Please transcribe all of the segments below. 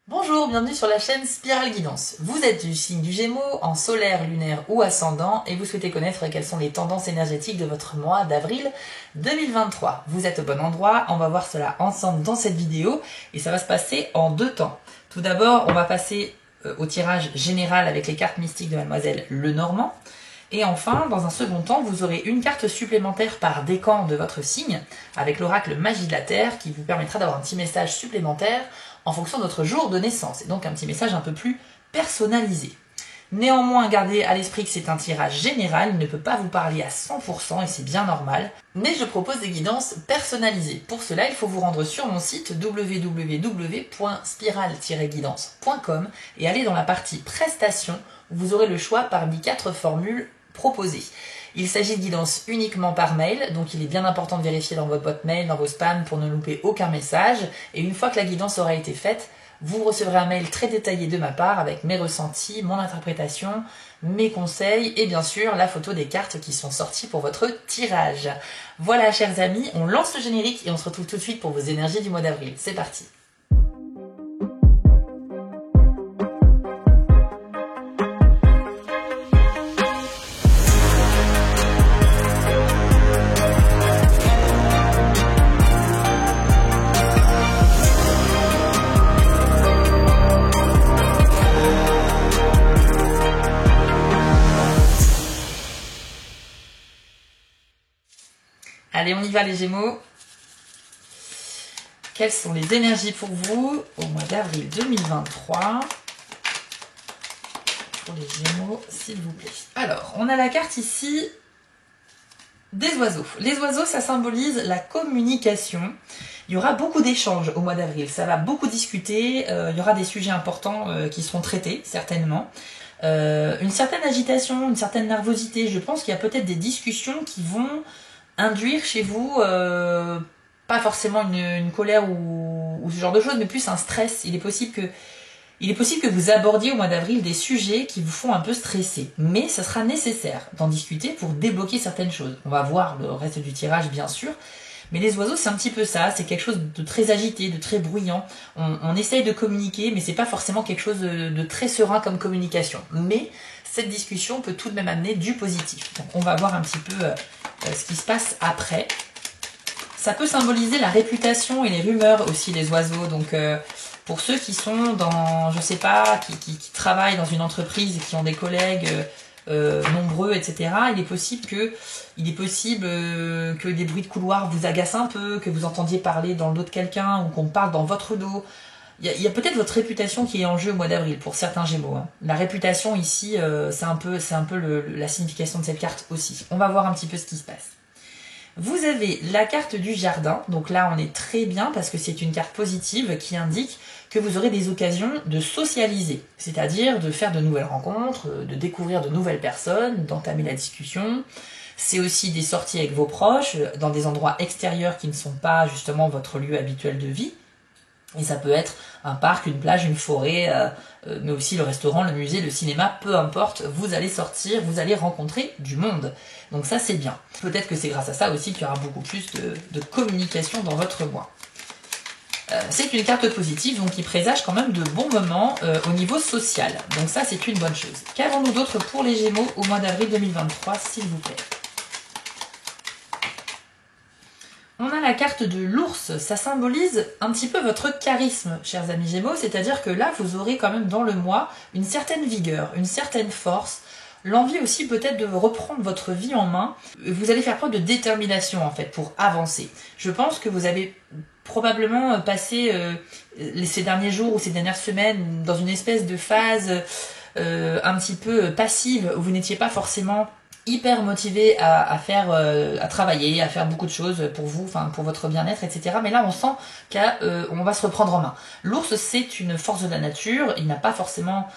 Bonjour, bienvenue sur la chaîne Spirale Guidance. Vous êtes du signe du Gémeaux, en solaire, lunaire ou ascendant, et vous souhaitez connaître quelles sont les tendances énergétiques de votre mois d'avril 2023. Vous êtes au bon endroit, on va voir cela ensemble dans cette vidéo, et ça va se passer en deux temps. Tout d'abord, on va passer au tirage général avec les cartes mystiques de Mademoiselle Lenormand. Et enfin, dans un second temps, vous aurez une carte supplémentaire par décan de votre signe, avec l'oracle Magie de la Terre, qui vous permettra d'avoir un petit message supplémentaire en fonction de votre jour de naissance, et donc un petit message un peu plus personnalisé. Néanmoins, gardez à l'esprit que c'est un tirage général, il ne peut pas vous parler à 100% et c'est bien normal, mais je propose des guidances personnalisées. Pour cela, il faut vous rendre sur mon site www.spiral-guidance.com et aller dans la partie prestations où vous aurez le choix parmi 4 formules proposées. Il s'agit de guidance uniquement par mail, donc il est bien important de vérifier dans votre boîte mail, dans vos spams pour ne louper aucun message. Et une fois que la guidance aura été faite, vous recevrez un mail très détaillé de ma part avec mes ressentis, mon interprétation, mes conseils et bien sûr la photo des cartes qui sont sorties pour votre tirage. Voilà chers amis, on lance le générique et on se retrouve tout de suite pour vos énergies du mois d'avril. C'est parti! Allez, on y va les Gémeaux. Quelles sont les énergies pour vous au mois d'avril 2023 pour les Gémeaux, s'il vous plaît. Alors, on a la carte ici des oiseaux. Les oiseaux, ça symbolise la communication. Il y aura beaucoup d'échanges au mois d'avril. Ça va beaucoup discuter. Il y aura des sujets importants qui seront traités, certainement. Une certaine agitation, une certaine nervosité. Je pense qu'il y a peut-être des discussions qui vont induire chez vous, pas forcément une colère ou ce genre de choses, mais plus un stress. Il est possible que vous abordiez au mois d'avril des sujets qui vous font un peu stresser. Mais ça sera nécessaire d'en discuter pour débloquer certaines choses. On va voir le reste du tirage, bien sûr. Mais les oiseaux, c'est un petit peu ça. C'est quelque chose de très agité, de très bruyant. On essaye de communiquer, mais c'est pas forcément quelque chose de très serein comme communication. Mais cette discussion peut tout de même amener du positif. Donc on va voir un petit peu ce qui se passe après. Ça peut symboliser la réputation et les rumeurs aussi, les oiseaux. Donc pour ceux qui sont dans, je sais pas, qui travaillent dans une entreprise et qui ont des collègues nombreux, etc., il est possible que des bruits de couloir vous agacent un peu, que vous entendiez parler dans le dos de quelqu'un ou qu'on parle dans votre dos. Il y a peut-être votre réputation qui est en jeu au mois d'avril pour certains Gémeaux. Hein. La réputation ici, c'est un peu la signification de cette carte aussi. On va voir un petit peu ce qui se passe. Vous avez la carte du jardin. Donc là, on est très bien parce que c'est une carte positive qui indique que vous aurez des occasions de socialiser. C'est-à-dire de faire de nouvelles rencontres, de découvrir de nouvelles personnes, d'entamer la discussion. C'est aussi des sorties avec vos proches, dans des endroits extérieurs qui ne sont pas justement votre lieu habituel de vie. Et ça peut être un parc, une plage, une forêt, mais aussi le restaurant, le musée, le cinéma, peu importe. Vous allez sortir, vous allez rencontrer du monde. Donc ça, c'est bien. Peut-être que c'est grâce à ça aussi qu'il y aura beaucoup plus de communication dans votre mois. C'est une carte positive, donc qui présage quand même de bons moments au niveau social. Donc ça, c'est une bonne chose. Qu'avons-nous d'autre pour les Gémeaux au mois d'avril 2023, s'il vous plaît ? On a la carte de l'ours, ça symbolise un petit peu votre charisme, chers amis Gémeaux, c'est-à-dire que là, vous aurez quand même dans le mois une certaine vigueur, une certaine force, l'envie aussi peut-être de reprendre votre vie en main. Vous allez faire preuve de détermination en fait pour avancer. Je pense que vous avez probablement passé ces derniers jours ou ces dernières semaines dans une espèce de phase un petit peu passive où vous n'étiez pas forcément hyper motivé à travailler, à faire beaucoup de choses pour vous, enfin pour votre bien-être, etc. Mais là, on sent qu'on va se reprendre en main. L'ours, c'est une force de la nature. Il n'a pas forcément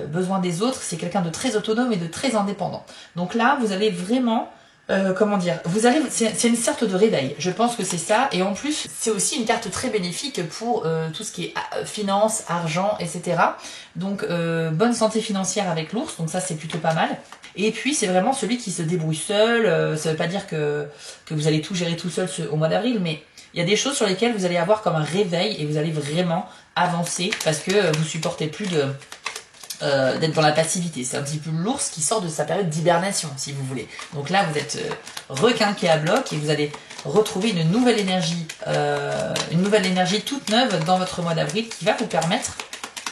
besoin des autres. C'est quelqu'un de très autonome et de très indépendant. Donc là, vous allez vraiment, c'est une sorte de réveil. Je pense que c'est ça. Et en plus, c'est aussi une carte très bénéfique pour tout ce qui est finances, argent, etc. Donc, bonne santé financière avec l'ours. Donc ça, c'est plutôt pas mal. Et puis c'est vraiment celui qui se débrouille seul. Ça veut pas dire que vous allez tout gérer tout seul au mois d'avril, mais il y a des choses sur lesquelles vous allez avoir comme un réveil et vous allez vraiment avancer parce que vous supportez plus d'être dans la passivité. C'est un petit peu l'ours qui sort de sa période d'hibernation, si vous voulez. Donc là, vous êtes requinqué à bloc et vous allez retrouver une nouvelle énergie toute neuve dans votre mois d'avril qui va vous permettre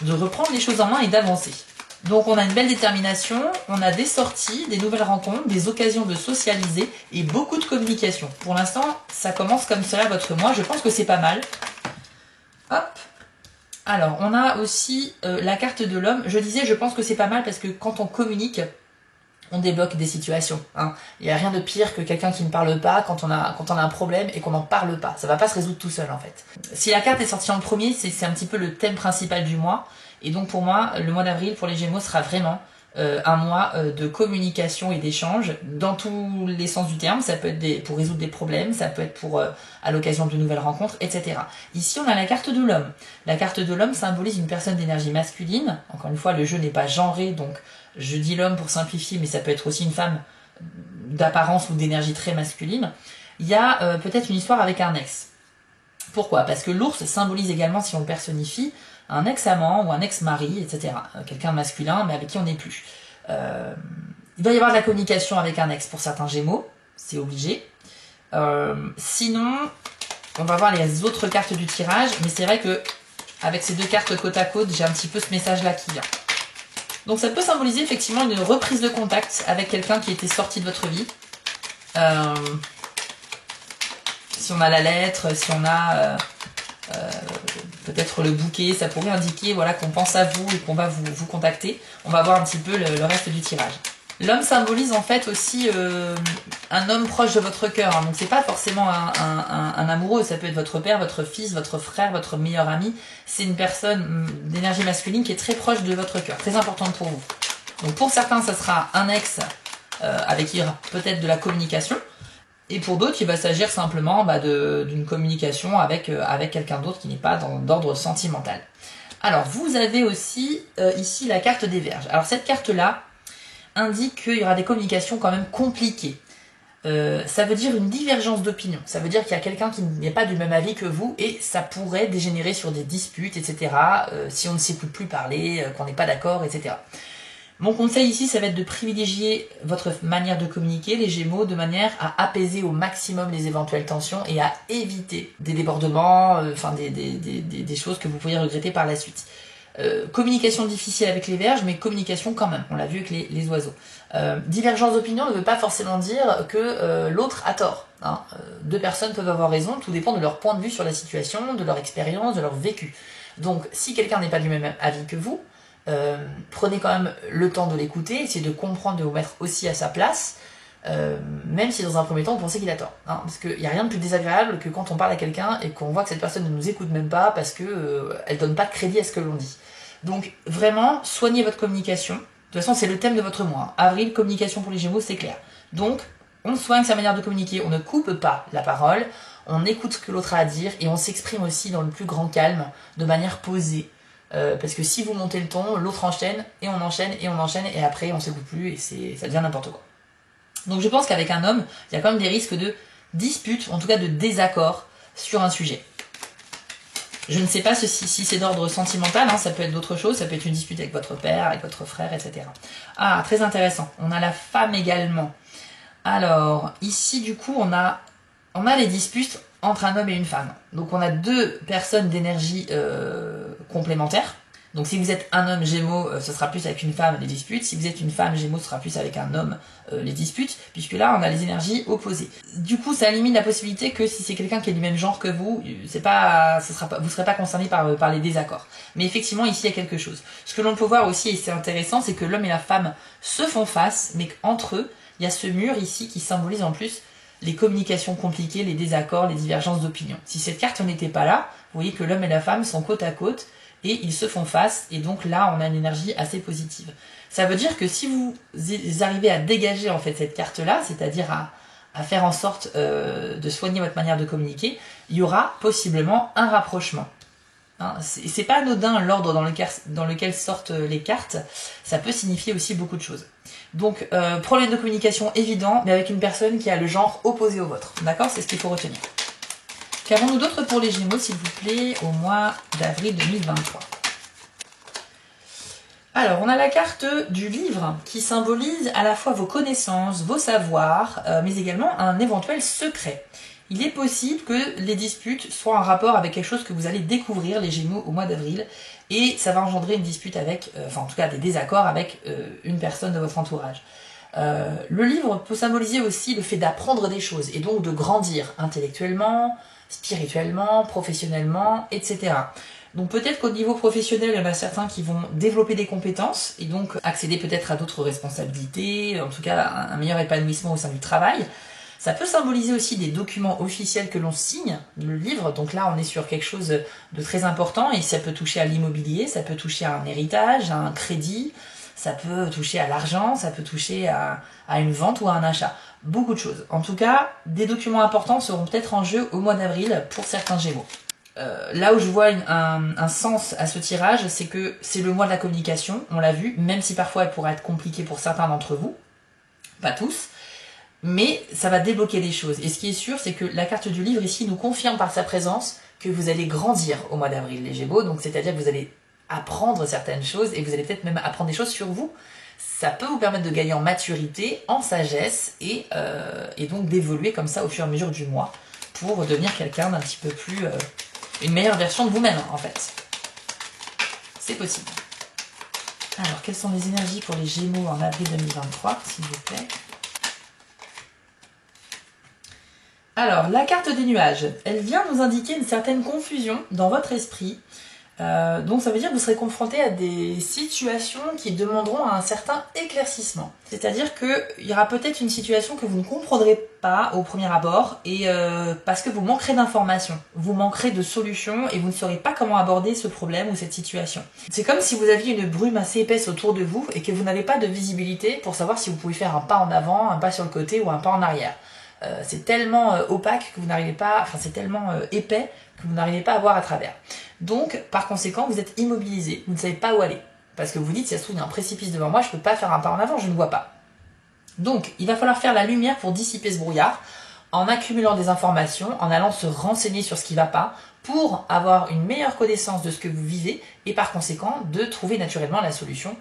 de reprendre les choses en main et d'avancer. Donc on a une belle détermination, on a des sorties, des nouvelles rencontres, des occasions de socialiser et beaucoup de communication. Pour l'instant, ça commence comme cela votre mois, je pense que c'est pas mal. Hop. Alors, on a aussi la carte de l'homme. Je disais, je pense que c'est pas mal parce que quand on communique, on débloque des situations. Hein. Il n'y a rien de pire que quelqu'un qui ne parle pas quand on a un problème et qu'on n'en parle pas. Ça va pas se résoudre tout seul en fait. Si la carte est sortie en premier, c'est un petit peu le thème principal du mois. Et donc pour moi, le mois d'avril pour les Gémeaux sera vraiment un mois de communication et d'échange dans tous les sens du terme. Ça peut être pour résoudre des problèmes, ça peut être pour à l'occasion de nouvelles rencontres, etc. Ici, on a la carte de l'homme. La carte de l'homme symbolise une personne d'énergie masculine. Encore une fois, le jeu n'est pas genré, donc je dis l'homme pour simplifier, mais ça peut être aussi une femme d'apparence ou d'énergie très masculine. Il y a peut-être une histoire avec un ex. Pourquoi? Parce que l'ours symbolise également, si on le personnifie, un ex-amant ou un ex-mari, etc. Quelqu'un de masculin, mais avec qui on n'est plus. Il doit y avoir de la communication avec un ex pour certains Gémeaux, c'est obligé. Sinon, on va voir les autres cartes du tirage, mais c'est vrai que avec ces deux cartes côte à côte, j'ai un petit peu ce message-là qui vient. Donc ça peut symboliser effectivement une reprise de contact avec quelqu'un qui était sorti de votre vie. Si on a la lettre, si on a peut-être le bouquet, ça pourrait indiquer voilà, qu'on pense à vous et qu'on va vous contacter. On va voir un petit peu le reste du tirage. L'homme symbolise en fait aussi un homme proche de votre cœur. Hein. Donc c'est pas forcément un amoureux, ça peut être votre père, votre fils, votre frère, votre meilleur ami. C'est une personne d'énergie masculine qui est très proche de votre cœur, très importante pour vous. Donc pour certains, ça sera un ex avec qui il y aura peut-être de la communication. Et pour d'autres, il va s'agir simplement d'une communication avec quelqu'un d'autre qui n'est pas d'ordre sentimental. Alors, vous avez aussi ici la carte des Vierges. Alors, cette carte-là indique qu'il y aura des communications quand même compliquées. Ça veut dire une divergence d'opinion. Ça veut dire qu'il y a quelqu'un qui n'est pas du même avis que vous et ça pourrait dégénérer sur des disputes, etc. Si on ne s'écoute plus parler, qu'on n'est pas d'accord, etc. Mon conseil ici, ça va être de privilégier votre manière de communiquer, les Gémeaux, de manière à apaiser au maximum les éventuelles tensions et à éviter des débordements, des choses que vous pourriez regretter par la suite. Communication difficile avec les Vierges, mais communication quand même, on l'a vu avec les oiseaux. Divergence d'opinion ne veut pas forcément dire que l'autre a tort. Hein. Deux personnes peuvent avoir raison, tout dépend de leur point de vue sur la situation, de leur expérience, de leur vécu. Donc si quelqu'un n'est pas du même avis que vous, prenez quand même le temps de l'écouter, essayez de comprendre, de vous mettre aussi à sa place, même si dans un premier temps vous pensez qu'il a tort. Hein, parce qu'il n'y a rien de plus désagréable que quand on parle à quelqu'un et qu'on voit que cette personne ne nous écoute même pas parce que elle donne pas de crédit à ce que l'on dit. Donc vraiment, soignez votre communication. De toute façon, c'est le thème de votre mois. Avril, communication pour les Gémeaux, c'est clair. Donc, on soigne sa manière de communiquer, on ne coupe pas la parole, on écoute ce que l'autre a à dire et on s'exprime aussi dans le plus grand calme, de manière posée. Parce que si vous montez le ton, l'autre enchaîne, et on enchaîne, et on enchaîne, et après on s'écoute plus, et ça devient n'importe quoi. Donc je pense qu'avec un homme, il y a quand même des risques de dispute, en tout cas de désaccord, sur un sujet. Je ne sais pas si c'est d'ordre sentimental, hein, ça peut être d'autres choses, ça peut être une dispute avec votre père, avec votre frère, etc. Ah, très intéressant. On a la femme également. Alors, ici du coup, on a les disputes entre un homme et une femme. Donc on a deux personnes d'énergie complémentaires. Donc si vous êtes un homme Gémeaux, ce sera plus avec une femme les disputes. Si vous êtes une femme Gémeaux, ce sera plus avec un homme les disputes. Puisque là, on a les énergies opposées. Du coup, ça élimine la possibilité que si c'est quelqu'un qui est du même genre que vous, vous ne serez pas concerné par les désaccords. Mais effectivement, ici, il y a quelque chose. Ce que l'on peut voir aussi, et c'est intéressant, c'est que l'homme et la femme se font face, mais qu'entre eux, il y a ce mur ici qui symbolise en plus les communications compliquées, les désaccords, les divergences d'opinion. Si cette carte n'était pas là, vous voyez que l'homme et la femme sont côte à côte et ils se font face, et donc là on a une énergie assez positive. Ça veut dire que si vous arrivez à dégager en fait cette carte-là, c'est-à-dire à faire en sorte de soigner votre manière de communiquer, il y aura possiblement un rapprochement. Hein, c'est pas anodin l'ordre dans lequel sortent les cartes, ça peut signifier aussi beaucoup de choses. Donc, problème de communication évident, mais avec une personne qui a le genre opposé au vôtre. D'accord? C'est ce qu'il faut retenir. Qu'avons-nous d'autre pour les Gémeaux, s'il vous plaît, au mois d'avril 2023? Alors, on a la carte du livre qui symbolise à la fois vos connaissances, vos savoirs, mais également un éventuel secret. Il est possible que les disputes soient en rapport avec quelque chose que vous allez découvrir, les Gémeaux, au mois d'avril, et ça va engendrer une dispute avec, enfin en tout cas des désaccords avec une personne de votre entourage. Le livre peut symboliser aussi le fait d'apprendre des choses, et donc de grandir intellectuellement, spirituellement, professionnellement, etc. Donc peut-être qu'au niveau professionnel, il y en a certains qui vont développer des compétences, et donc accéder peut-être à d'autres responsabilités, en tout cas un meilleur épanouissement au sein du travail. Ça peut symboliser aussi des documents officiels que l'on signe, le livre, donc là on est sur quelque chose de très important et ça peut toucher à l'immobilier, ça peut toucher à un héritage, à un crédit, ça peut toucher à l'argent, ça peut toucher à une vente ou à un achat. Beaucoup de choses. En tout cas, des documents importants seront peut-être en jeu au mois d'avril pour certains Gémeaux. Là où je vois un sens à ce tirage, c'est que c'est le mois de la communication, on l'a vu, même si parfois elle pourrait être compliquée pour certains d'entre vous, pas tous. Mais ça va débloquer des choses. Et ce qui est sûr, c'est que la carte du livre ici nous confirme par sa présence que vous allez grandir au mois d'avril, les Gémeaux. Donc c'est-à-dire que vous allez apprendre certaines choses et vous allez peut-être même apprendre des choses sur vous. Ça peut vous permettre de gagner en maturité, en sagesse et donc d'évoluer comme ça au fur et à mesure du mois pour devenir quelqu'un d'un petit peu plus... une meilleure version de vous-même en fait. C'est possible. Alors, quelles sont les énergies pour les Gémeaux en avril 2023, s'il vous plaît ? Alors, la carte des nuages, elle vient nous indiquer une certaine confusion dans votre esprit. Donc ça veut dire que vous serez confronté à des situations qui demanderont un certain éclaircissement. C'est-à-dire qu'il y aura peut-être une situation que vous ne comprendrez pas au premier abord, et parce que vous manquerez d'informations, vous manquerez de solutions, et vous ne saurez pas comment aborder ce problème ou cette situation. C'est comme si vous aviez une brume assez épaisse autour de vous, et que vous n'avez pas de visibilité pour savoir si vous pouvez faire un pas en avant, un pas sur le côté ou un pas en arrière. C'est tellement opaque que vous n'arrivez pas, enfin c'est tellement épais que vous n'arrivez pas à voir à travers. Donc, par conséquent, vous êtes immobilisé, vous ne savez pas où aller. Parce que vous dites, si ça se trouve, il y a un précipice devant moi, je ne peux pas faire un pas en avant, je ne vois pas. Donc, il va falloir faire la lumière pour dissiper ce brouillard, en accumulant des informations, en allant se renseigner sur ce qui ne va pas, pour avoir une meilleure connaissance de ce que vous vivez, et par conséquent, de trouver naturellement la solution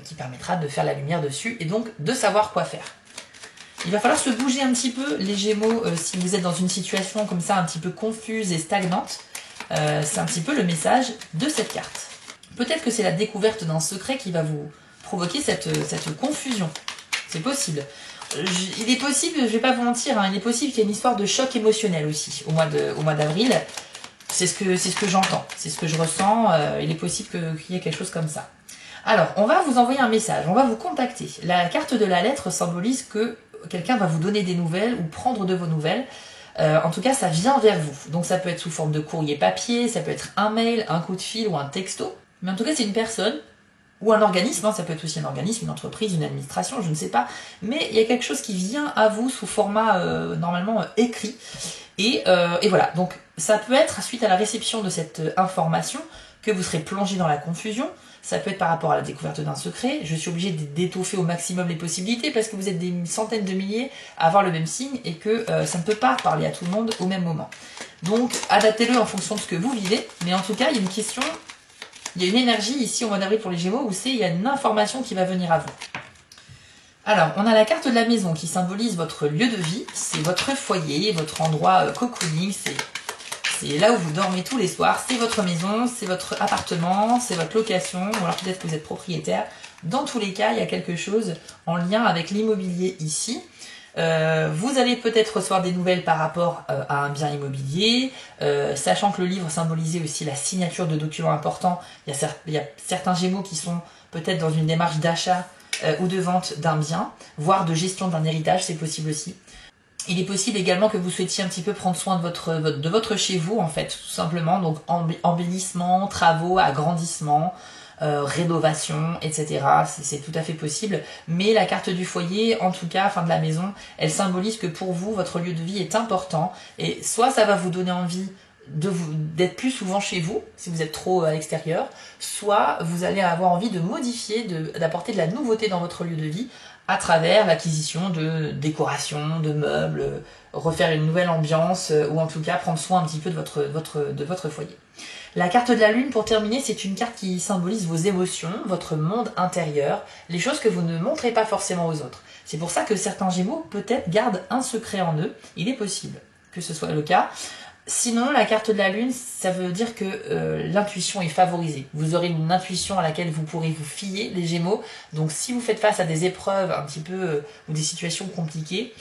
qui permettra de faire la lumière dessus, et donc de savoir quoi faire. Il va falloir se bouger un petit peu, les Gémeaux, si vous êtes dans une situation comme ça, un petit peu confuse et stagnante. C'est un petit peu le message de cette carte. Peut-être que c'est la découverte d'un secret qui va vous provoquer cette confusion. C'est possible. Il est possible, je vais pas vous mentir, hein, il est possible qu'il y ait une histoire de choc émotionnel aussi au mois d'avril. C'est ce que j'entends, c'est ce que je ressens. Il est possible qu'il y ait quelque chose comme ça. Alors, on va vous envoyer un message, on va vous contacter. La carte de la lettre symbolise que quelqu'un va vous donner des nouvelles ou prendre de vos nouvelles. En tout cas, ça vient vers vous. Donc ça peut être sous forme de courrier papier, ça peut être un mail, un coup de fil ou un texto. Mais en tout cas, c'est une personne ou un organisme, hein, ça peut être aussi un organisme, une entreprise, une administration, je ne sais pas. Mais il y a quelque chose qui vient à vous sous format normalement écrit. Et voilà, donc ça peut être suite à la réception de cette information que vous serez plongé dans la confusion. Ça peut être par rapport à la découverte d'un secret. Je suis obligée d'étoffer au maximum les possibilités parce que vous êtes des centaines de milliers à avoir le même signe et que ça ne peut pas parler à tout le monde au même moment. Donc adaptez-le en fonction de ce que vous vivez. Mais en tout cas, il y a une question, il y a une énergie ici au mois d'avril pour les Gémeaux où il y a une information qui va venir à vous. Alors, on a la carte de la maison qui symbolise votre lieu de vie. C'est votre foyer, votre endroit cocooning, c'est là où vous dormez tous les soirs, c'est votre maison, c'est votre appartement, c'est votre location, ou alors peut-être que vous êtes propriétaire. Dans tous les cas, il y a quelque chose en lien avec l'immobilier ici. Vous allez peut-être recevoir des nouvelles par rapport à un bien immobilier, sachant que le livre symbolisait aussi la signature de documents importants. Il y a certains Gémeaux qui sont peut-être dans une démarche d'achat ou de vente d'un bien, voire de gestion d'un héritage, c'est possible aussi. Il est possible également que vous souhaitiez un petit peu prendre soin de votre chez vous, en fait, tout simplement. Donc, embellissement, travaux, agrandissement, rénovation, etc. C'est tout à fait possible. Mais la carte du foyer, en tout cas, enfin de la maison, elle symbolise que pour vous, votre lieu de vie est important. Et soit ça va vous donner envie d'être plus souvent chez vous, si vous êtes trop à l'extérieur, soit vous allez avoir envie de modifier, d'apporter de la nouveauté dans votre lieu de vie à travers l'acquisition de décorations, de meubles, refaire une nouvelle ambiance, ou en tout cas prendre soin un petit peu de votre foyer. La carte de la lune, pour terminer, c'est une carte qui symbolise vos émotions, votre monde intérieur, les choses que vous ne montrez pas forcément aux autres. C'est pour ça que certains Gémeaux, peut-être, gardent un secret en eux. Il est possible que ce soit le cas. Sinon, la carte de la lune, ça veut dire que l'intuition est favorisée. Vous aurez une intuition à laquelle vous pourrez vous fier, les Gémeaux. Donc si vous faites face à des épreuves un petit peu ou des situations compliquées,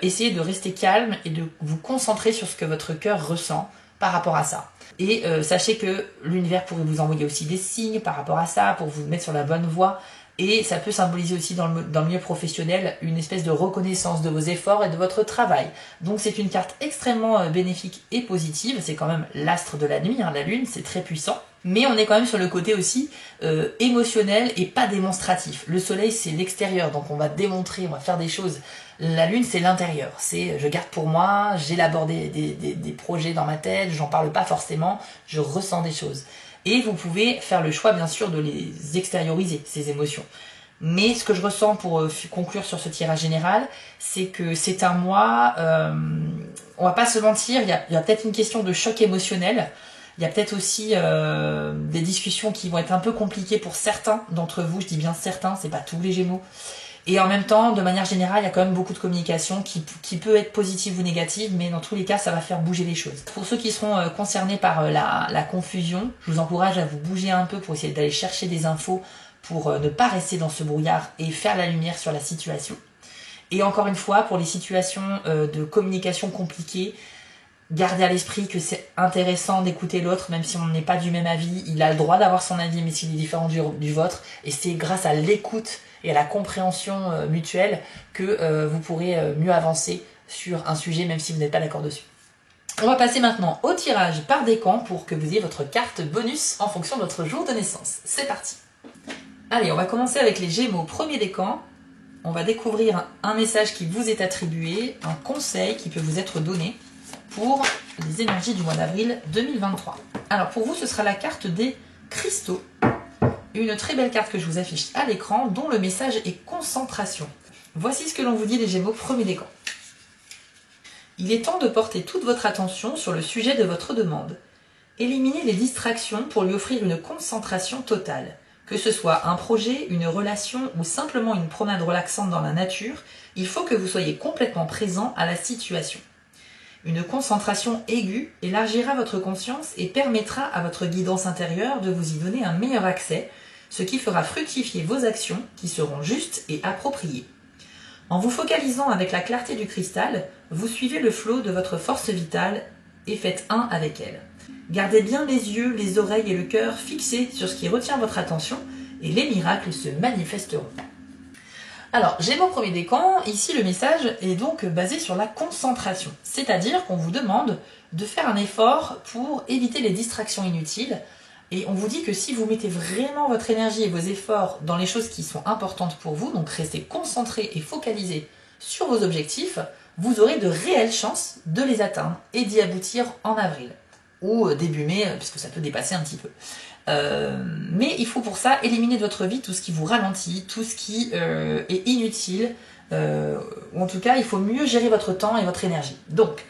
essayez de rester calme et de vous concentrer sur ce que votre cœur ressent par rapport à ça. Et sachez que l'univers pourrait vous envoyer aussi des signes par rapport à ça, pour vous mettre sur la bonne voie. Et ça peut symboliser aussi dans le milieu professionnel une espèce de reconnaissance de vos efforts et de votre travail. Donc c'est une carte extrêmement bénéfique et positive. C'est quand même l'astre de la nuit, hein, la lune, c'est très puissant. Mais on est quand même sur le côté aussi émotionnel et pas démonstratif. Le soleil, c'est l'extérieur, donc on va démontrer, on va faire des choses. La lune, c'est l'intérieur. C'est je garde pour moi, j'élabore des projets dans ma tête, j'en parle pas forcément, je ressens des choses. Et vous pouvez faire le choix, bien sûr, de les extérioriser, ces émotions. Mais ce que je ressens pour conclure sur ce tirage général, c'est que c'est un mois, on va pas se mentir, il y a peut-être une question de choc émotionnel. Il y a peut-être aussi des discussions qui vont être un peu compliquées pour certains d'entre vous. Je dis bien certains, c'est pas tous les Gémeaux. Et en même temps, de manière générale, il y a quand même beaucoup de communication qui peut être positive ou négative, mais dans tous les cas, ça va faire bouger les choses. Pour ceux qui seront concernés par la confusion, je vous encourage à vous bouger un peu pour essayer d'aller chercher des infos pour ne pas rester dans ce brouillard et faire la lumière sur la situation. Et encore une fois, pour les situations de communication compliquées, gardez à l'esprit que c'est intéressant d'écouter l'autre, même si on n'est pas du même avis. Il a le droit d'avoir son avis, mais s'il est différent du vôtre. Et c'est grâce à l'écoute et à la compréhension mutuelle que vous pourrez mieux avancer sur un sujet, même si vous n'êtes pas d'accord dessus. On va passer maintenant au tirage par décan pour que vous ayez votre carte bonus en fonction de votre jour de naissance. C'est parti. Allez, on va commencer avec les Gémeaux, premier décan. On va découvrir un message qui vous est attribué, un conseil qui peut vous être donné pour les énergies du mois d'avril 2023. Alors pour vous, ce sera la carte des cristaux. Une très belle carte que je vous affiche à l'écran, dont le message est concentration. Voici ce que l'on vous dit les Gémeaux, premier décan. Il est temps de porter toute votre attention sur le sujet de votre demande. Éliminez les distractions pour lui offrir une concentration totale. Que ce soit un projet, une relation ou simplement une promenade relaxante dans la nature, il faut que vous soyez complètement présent à la situation. Une concentration aiguë élargira votre conscience et permettra à votre guidance intérieure de vous y donner un meilleur accès, ce qui fera fructifier vos actions qui seront justes et appropriées. En vous focalisant avec la clarté du cristal, vous suivez le flot de votre force vitale et faites un avec elle. Gardez bien les yeux, les oreilles et le cœur fixés sur ce qui retient votre attention et les miracles se manifesteront. Alors, Gémeaux premier décan, ici le message est donc basé sur la concentration. C'est-à-dire qu'on vous demande de faire un effort pour éviter les distractions inutiles. Et on vous dit que si vous mettez vraiment votre énergie et vos efforts dans les choses qui sont importantes pour vous, donc restez concentré et focalisé sur vos objectifs, vous aurez de réelles chances de les atteindre et d'y aboutir en avril. Ou début mai, puisque ça peut dépasser un petit peu. Mais il faut pour ça éliminer de votre vie tout ce qui vous ralentit, tout ce qui est inutile, ou en tout cas il faut mieux gérer votre temps et votre énergie. Donc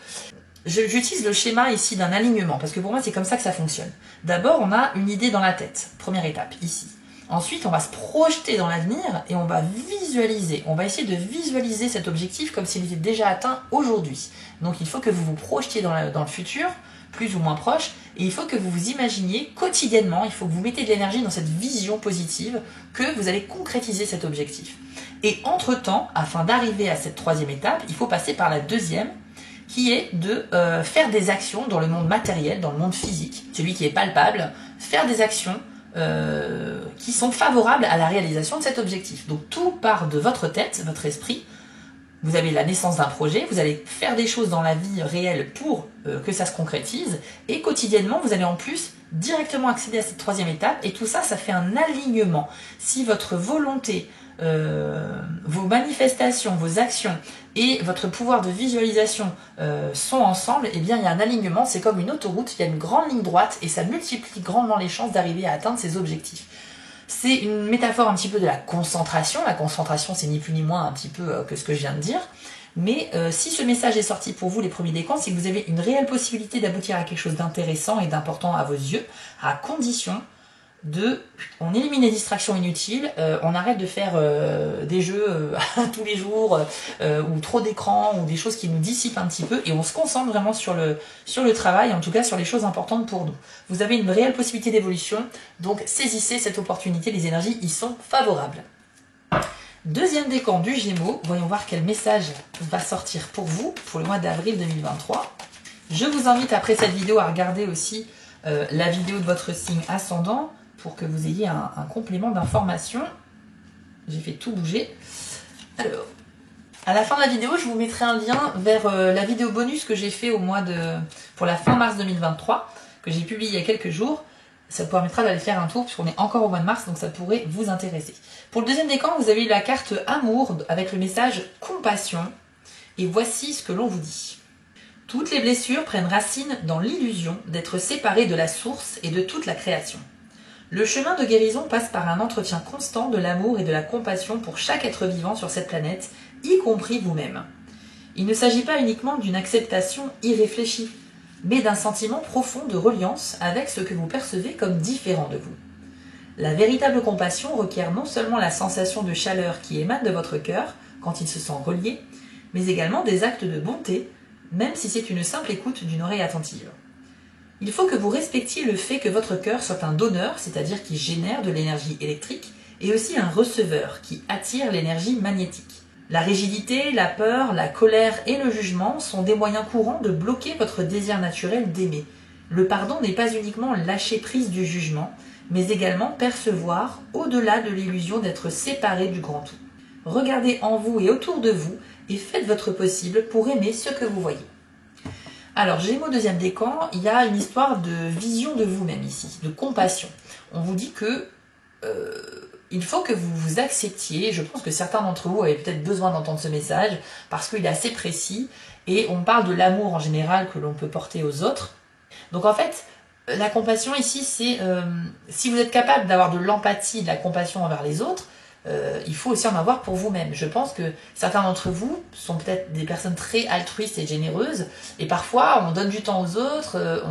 j'utilise le schéma ici d'un alignement, parce que pour moi c'est comme ça que ça fonctionne. D'abord on a une idée dans la tête, première étape, ici. Ensuite on va se projeter dans l'avenir et on va visualiser, on va essayer de visualiser cet objectif comme s'il était déjà atteint aujourd'hui. Donc il faut que vous vous projetiez dans le futur, plus ou moins proche, et il faut que vous vous imaginiez quotidiennement, il faut que vous mettez de l'énergie dans cette vision positive, que vous allez concrétiser cet objectif. Et entre-temps, afin d'arriver à cette troisième étape, il faut passer par la deuxième, qui est de faire des actions dans le monde matériel, dans le monde physique, celui qui est palpable, faire des actions qui sont favorables à la réalisation de cet objectif. Donc tout part de votre tête, votre esprit. Vous avez la naissance d'un projet, vous allez faire des choses dans la vie réelle pour que ça se concrétise, et quotidiennement, vous allez en plus directement accéder à cette troisième étape, et tout ça, ça fait un alignement. Si votre volonté vos manifestations, vos actions et votre pouvoir de visualisation sont ensemble, eh bien il y a un alignement, c'est comme une autoroute, il y a une grande ligne droite et ça multiplie grandement les chances d'arriver à atteindre ses objectifs. C'est une métaphore un petit peu de la concentration. La concentration, c'est ni plus ni moins un petit peu que ce que je viens de dire. Mais si ce message est sorti pour vous, les premiers décomptes, c'est que vous avez une réelle possibilité d'aboutir à quelque chose d'intéressant et d'important à vos yeux, à condition on élimine les distractions inutiles, on arrête de faire des jeux tous les jours, ou trop d'écran, ou des choses qui nous dissipent un petit peu, et on se concentre vraiment sur le travail, en tout cas sur les choses importantes pour nous. Vous avez une réelle possibilité d'évolution, donc saisissez cette opportunité, les énergies y sont favorables. Deuxième décan du Gémeaux, voyons voir quel message va sortir pour vous, pour le mois d'avril 2023. Je vous invite après cette vidéo à regarder aussi la vidéo de votre signe ascendant, pour que vous ayez un complément d'information. J'ai fait tout bouger. Alors, à la fin de la vidéo, je vous mettrai un lien vers la vidéo bonus que j'ai fait pour la fin mars 2023, que j'ai publié il y a quelques jours. Ça vous permettra d'aller faire un tour, puisqu'on est encore au mois de mars, donc ça pourrait vous intéresser. Pour le deuxième décan, vous avez eu la carte Amour, avec le message Compassion. Et voici ce que l'on vous dit. Toutes les blessures prennent racine dans l'illusion d'être séparées de la source et de toute la création. Le chemin de guérison passe par un entretien constant de l'amour et de la compassion pour chaque être vivant sur cette planète, y compris vous-même. Il ne s'agit pas uniquement d'une acceptation irréfléchie, mais d'un sentiment profond de reliance avec ce que vous percevez comme différent de vous. La véritable compassion requiert non seulement la sensation de chaleur qui émane de votre cœur quand il se sent relié, mais également des actes de bonté, même si c'est une simple écoute d'une oreille attentive. Il faut que vous respectiez le fait que votre cœur soit un donneur, c'est-à-dire qui génère de l'énergie électrique, et aussi un receveur qui attire l'énergie magnétique. La rigidité, la peur, la colère et le jugement sont des moyens courants de bloquer votre désir naturel d'aimer. Le pardon n'est pas uniquement lâcher prise du jugement, mais également percevoir au-delà de l'illusion d'être séparé du grand tout. Regardez en vous et autour de vous et faites votre possible pour aimer ce que vous voyez. Alors, Gémeaux deuxième décan, il y a une histoire de vision de vous-même ici, de compassion. On vous dit que il faut que vous vous acceptiez. Je pense que certains d'entre vous avaient peut-être besoin d'entendre ce message parce qu'il est assez précis et on parle de l'amour en général que l'on peut porter aux autres. Donc en fait, la compassion ici, c'est si vous êtes capable d'avoir de l'empathie, de la compassion envers les autres, il faut aussi en avoir pour vous-même. Je pense que certains d'entre vous sont peut-être des personnes très altruistes et généreuses, et parfois on donne du temps aux autres,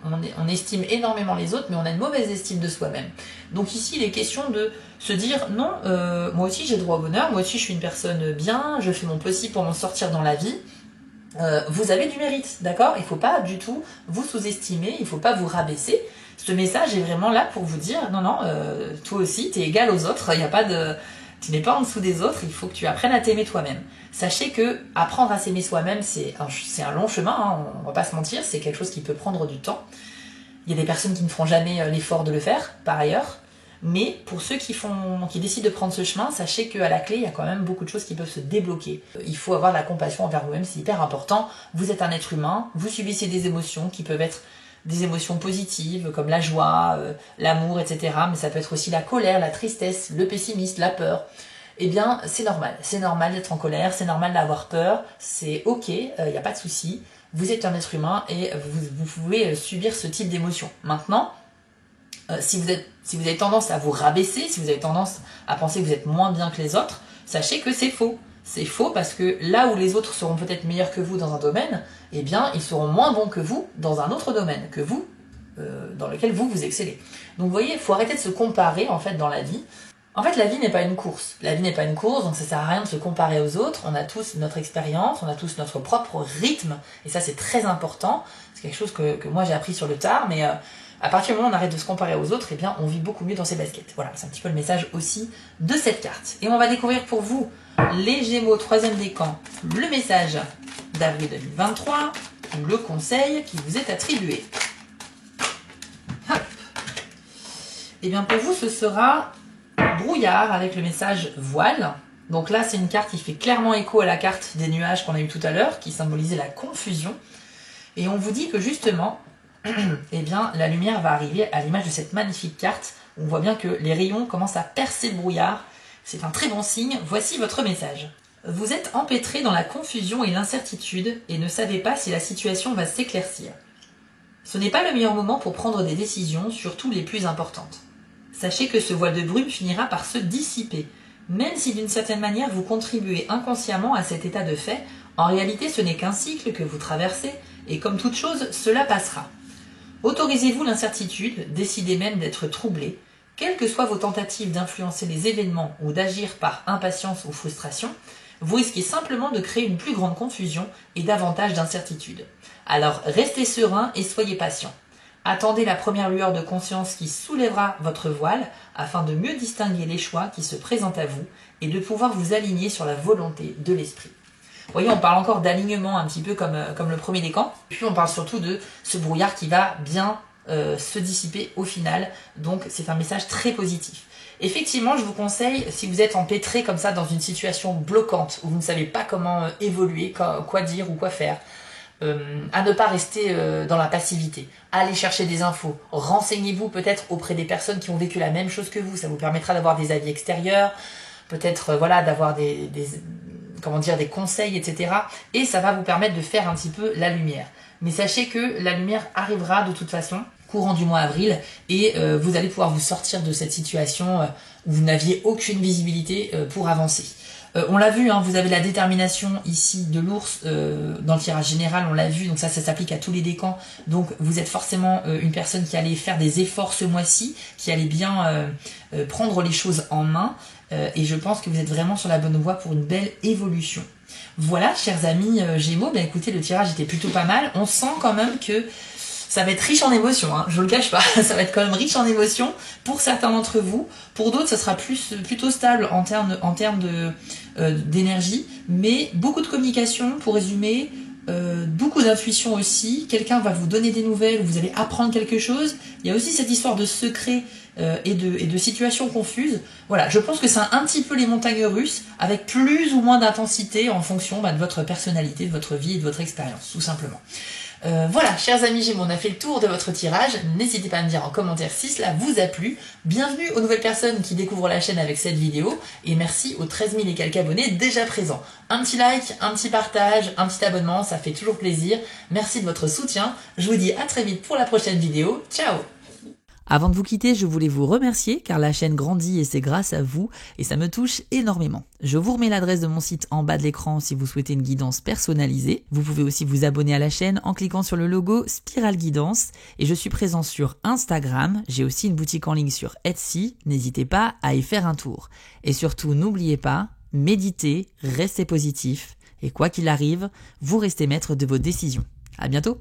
on estime énormément les autres, mais on a une mauvaise estime de soi-même. Donc ici, il est question de se dire non, moi aussi j'ai droit au bonheur, moi aussi je suis une personne bien, je fais mon possible pour m'en sortir dans la vie. Vous avez du mérite, d'accord? Il ne faut pas du tout vous sous-estimer, il ne faut pas vous rabaisser. Ce message est vraiment là pour vous dire, non, toi aussi, tu es égal aux autres, il y a pas de... tu n'es pas en dessous des autres, il faut que tu apprennes à t'aimer toi-même. Sachez que apprendre à s'aimer soi-même, c'est un long chemin, hein, on va pas se mentir, c'est quelque chose qui peut prendre du temps. Il y a des personnes qui ne feront jamais l'effort de le faire, par ailleurs. Mais pour ceux qui décident de prendre ce chemin, sachez qu'à la clé, il y a quand même beaucoup de choses qui peuvent se débloquer. Il faut avoir de la compassion envers vous-même, c'est hyper important. Vous êtes un être humain, vous subissez des émotions qui peuvent être des émotions positives, comme la joie, l'amour, etc. Mais ça peut être aussi la colère, la tristesse, le pessimisme, la peur. Eh bien, c'est normal d'être en colère, c'est normal d'avoir peur, c'est ok, il n'y a pas de souci. Vous êtes un être humain et vous pouvez subir ce type d'émotions. Maintenant, si vous avez tendance à vous rabaisser, si vous avez tendance à penser que vous êtes moins bien que les autres, sachez que c'est faux. C'est faux parce que là où les autres seront peut-être meilleurs que vous dans un domaine, eh bien, ils seront moins bons que vous dans un autre domaine, que vous, dans lequel vous excellez. Donc vous voyez, il faut arrêter de se comparer en fait dans la vie. En fait, la vie n'est pas une course. La vie n'est pas une course, donc ça sert à rien de se comparer aux autres. On a tous notre expérience, on a tous notre propre rythme, et ça c'est très important. C'est quelque chose que moi j'ai appris sur le tard, mais à partir du moment où on arrête de se comparer aux autres, eh bien on vit beaucoup mieux dans ses baskets. Voilà, c'est un petit peu le message aussi de cette carte. Et on va découvrir pour vous, les Gémeaux, troisième décan, le message d'avril 2023, ou le conseil qui vous est attribué. Hop. Et bien pour vous, ce sera brouillard avec le message voile. Donc là, c'est une carte qui fait clairement écho à la carte des nuages qu'on a eu tout à l'heure, qui symbolisait la confusion. Et on vous dit que justement, eh bien, la lumière va arriver à l'image de cette magnifique carte. On voit bien que les rayons commencent à percer le brouillard C'est un très bon signe, voici votre message. Vous êtes empêtré dans la confusion et l'incertitude et ne savez pas si la situation va s'éclaircir. Ce n'est pas le meilleur moment pour prendre des décisions, surtout les plus importantes. Sachez que ce voile de brume finira par se dissiper. Même si d'une certaine manière vous contribuez inconsciemment à cet état de fait, en réalité ce n'est qu'un cycle que vous traversez, et comme toute chose, cela passera. Autorisez-vous l'incertitude, décidez même d'être troublé, quelles que soient vos tentatives d'influencer les événements ou d'agir par impatience ou frustration, vous risquez simplement de créer une plus grande confusion et davantage d'incertitude. Alors restez serein et soyez patient. Attendez la première lueur de conscience qui soulèvera votre voile afin de mieux distinguer les choix qui se présentent à vous et de pouvoir vous aligner sur la volonté de l'esprit. Vous voyez, on parle encore d'alignement un petit peu comme le premier décan. Puis on parle surtout de ce brouillard qui va bien se dissiper au final. Donc c'est un message très positif. Effectivement, je vous conseille, si vous êtes empêtré comme ça dans une situation bloquante où vous ne savez pas comment évoluer, quoi dire ou quoi faire, à ne pas rester dans la passivité. Allez chercher des infos, renseignez-vous peut-être auprès des personnes qui ont vécu la même chose que vous, ça vous permettra d'avoir des avis extérieurs, peut-être voilà, d'avoir des conseils, etc. Et ça va vous permettre de faire un petit peu la lumière. Mais sachez que la lumière arrivera de toute façon, courant du mois avril, et vous allez pouvoir vous sortir de cette situation où vous n'aviez aucune visibilité pour avancer. On l'a vu, hein, vous avez la détermination ici de l'ours dans le tirage général, on l'a vu, donc ça s'applique à tous les décans. Donc vous êtes forcément une personne qui allait faire des efforts ce mois-ci, qui allait bien prendre les choses en main, et je pense que vous êtes vraiment sur la bonne voie pour une belle évolution. Voilà, chers amis Gémeaux, ben écoutez, le tirage était plutôt pas mal. On sent quand même que ça va être riche en émotions, hein, je vous le cache pas, ça va être quand même riche en émotions pour certains d'entre vous. Pour d'autres, ça sera plutôt stable en termes d'énergie, mais beaucoup de communication pour résumer, beaucoup d'intuition aussi. Quelqu'un va vous donner des nouvelles, vous allez apprendre quelque chose. Il y a aussi cette histoire de secret et de situations confuses. Voilà, je pense que c'est un petit peu les montagnes russes, avec plus ou moins d'intensité en fonction de votre personnalité, de votre vie et de votre expérience, tout simplement. Voilà, chers amis Gémeaux, on a fait le tour de votre tirage. N'hésitez pas à me dire en commentaire si cela vous a plu. Bienvenue aux nouvelles personnes qui découvrent la chaîne avec cette vidéo. Et merci aux 13 000 et quelques abonnés déjà présents. Un petit like, un petit partage, un petit abonnement, ça fait toujours plaisir. Merci de votre soutien. Je vous dis à très vite pour la prochaine vidéo. Ciao! Avant de vous quitter, je voulais vous remercier car la chaîne grandit et c'est grâce à vous et ça me touche énormément. Je vous remets l'adresse de mon site en bas de l'écran si vous souhaitez une guidance personnalisée. Vous pouvez aussi vous abonner à la chaîne en cliquant sur le logo Spiral Guidance et je suis présent sur Instagram. J'ai aussi une boutique en ligne sur Etsy. N'hésitez pas à y faire un tour. Et surtout, n'oubliez pas, méditez, restez positif et quoi qu'il arrive, vous restez maître de vos décisions. À bientôt!